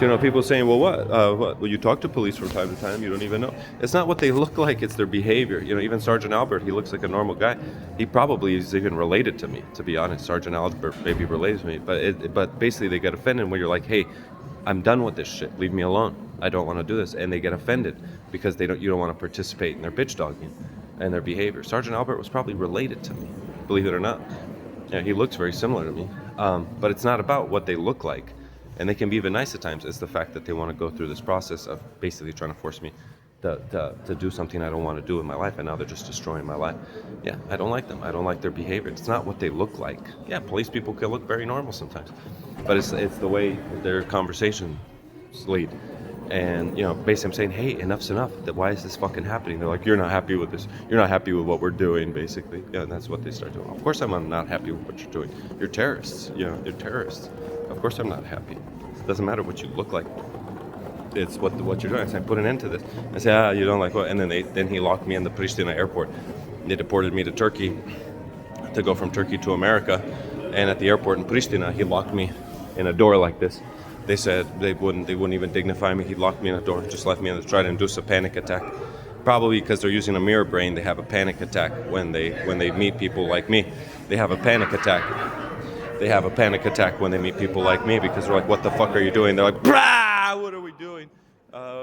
You know, people saying, well, what? Well, you talk to police from time to time, you don't even know. It's not what they look like, it's their behavior. You know, even Sergeant Albert, he looks like a normal guy. He probably is even related to me, to be honest. Sergeant Albert maybe relates to me. But basically they get offended when you're like, hey, I'm done with this shit. Leave me alone. I don't want to do this. And they get offended because you don't want to participate in their bitch dogging and their behavior. Sergeant Albert was probably related to me, believe it or not. Yeah, he looks very similar to me. But it's not about what they look like. And they can be even nice at times. It's the fact that they want to go through this process of basically trying to force me to do something I don't want to do in my life, and now they're just destroying my life. Yeah, I don't like them. I don't like their behavior. It's not what they look like. Yeah, police people can look very normal sometimes, but it's the way their conversations lead. And, you know, basically I'm saying, hey, enough's enough. Why is this fucking happening? They're like, you're not happy with this. You're not happy with what we're doing, basically. Yeah, and that's what they start doing. Of course I'm not happy with what you're doing. You're terrorists. You know, you're terrorists. Of course I'm not happy. It doesn't matter what you look like. It's what you're doing. I say, put an end to this. I say, you don't like what? And then he locked me in the Pristina airport. They deported me to Turkey to go from Turkey to America. And at the airport in Pristina, he locked me in a door like this. They said they wouldn't even dignify me. He locked me in a door, just left me in to try to induce a panic attack. Probably because they're using a mirror brain, they have a panic attack when they meet people like me. They have a panic attack. They have a panic attack when they meet people like me because they're like, what the fuck are you doing? They're like, brah, what are we doing?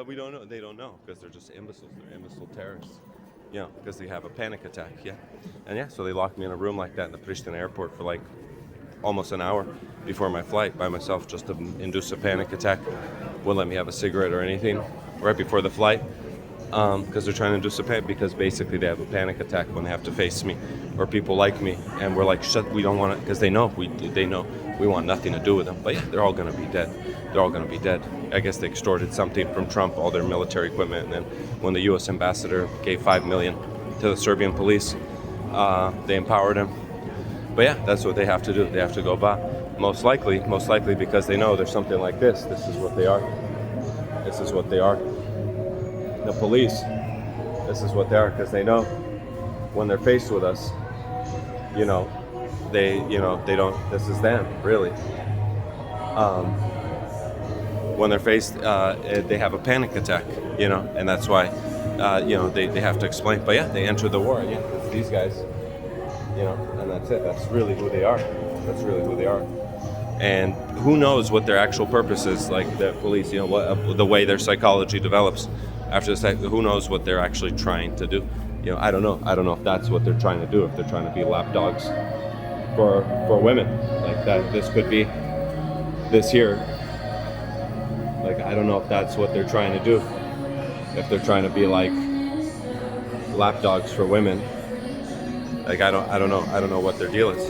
We don't know. They don't know because they're just imbeciles. They're imbecile terrorists. You know, because they have a panic attack. Yeah. And yeah, so they locked me in a room like that in the Pristina airport for like almost an hour before my flight by myself just to induce a panic attack. Wouldn't let me have a cigarette or anything right before the flight because they're trying to induce a panic because basically they have a panic attack when they have to face me or people like me, and we're like, shut, we don't want to, because they know we want nothing to do with them. But yeah, they're all going to be dead. They're all going to be dead. I guess they extorted something from Trump, all their military equipment, and then when the U.S. ambassador gave $5 million to the Serbian police, they empowered him. But yeah, that's what they have to do. They have to go by. Most likely because they know there's something like this. This is what they are. This is what they are. The police, this is what they are, because they know when they're faced with us, they don't, this is them, really. When they're faced, they have a panic attack, and that's why, they have to explain. But yeah, they enter the war. Yeah, it's these guys, and that's it. That's really who they are. That's really who they are. And who knows what their actual purpose is, like the police, the way their psychology develops after this, who knows what they're actually trying to do. I don't know. I don't know if that's what they're trying to do, if they're trying to be lapdogs for women. Like that, this could be this here. Like, I don't know if that's what they're trying to do. If they're trying to be like lapdogs for women. Like, I don't know. I don't know what their deal is.